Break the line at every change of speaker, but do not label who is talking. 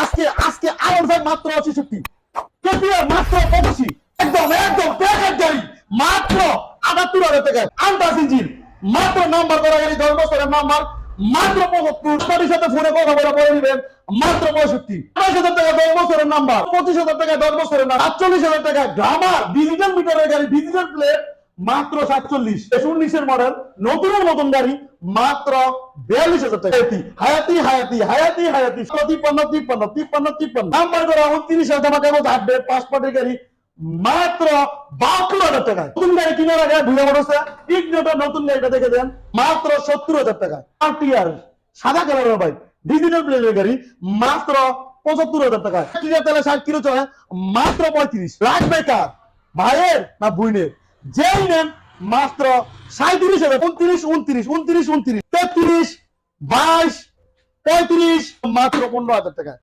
আজকে আজকে আরন ভাই মাত্র 66, কেটিআর মাত্র 85, একদম একদম প্যাকেট গাড়ি মাত্র 78,000 টাকায়, আন্টাস ইঞ্জিন মাত্র নাম্বার করা গাড়ি 10 বছরের নাম্বার মাত্র 75, গাড়ির সাথে ফোনে কথা বলে পরে নিবেন মাত্র 65, 28,000 টাকা 10 বছরের নাম্বার, 25,000 টাকা 10 বছরের নাম্বার, 48,000 টাকা গ্রামার ডিজিটাল মিটারের গাড়ি, ডিজিটাল প্লেট মাত্র 47, 19 মডেল নতুনের মতন গাড়ি মাত্র 42,000 টাকা। হায়াতি হায়াতি হায়াতি হায়াতি 53 নাম্বার করা 29,000 টাকা মতো আপডেট পাসপোর্টের গাড়ি মাত্র 72,000 টাকা। নতুন গাড়ি কিনার আগে ভুলে পড়েছে ইগনিটর নতুন গাড়িটা দেখে দেন মাত্র 70,000 টাকা। আরটিআর সাদা কালারের বাইক ডিজিটাল প্লেটের গাড়ি মাত্র 75,000 টাকা। লিটার তেলে 60 কিলো চলে মাত্র 35। লাগবে কার ভাইয়ের না বুইনের যেই নেন মাত্র 37,000, 29, 29, 29, 29, 33, 22, 35 মাত্র 15,000 টাকা।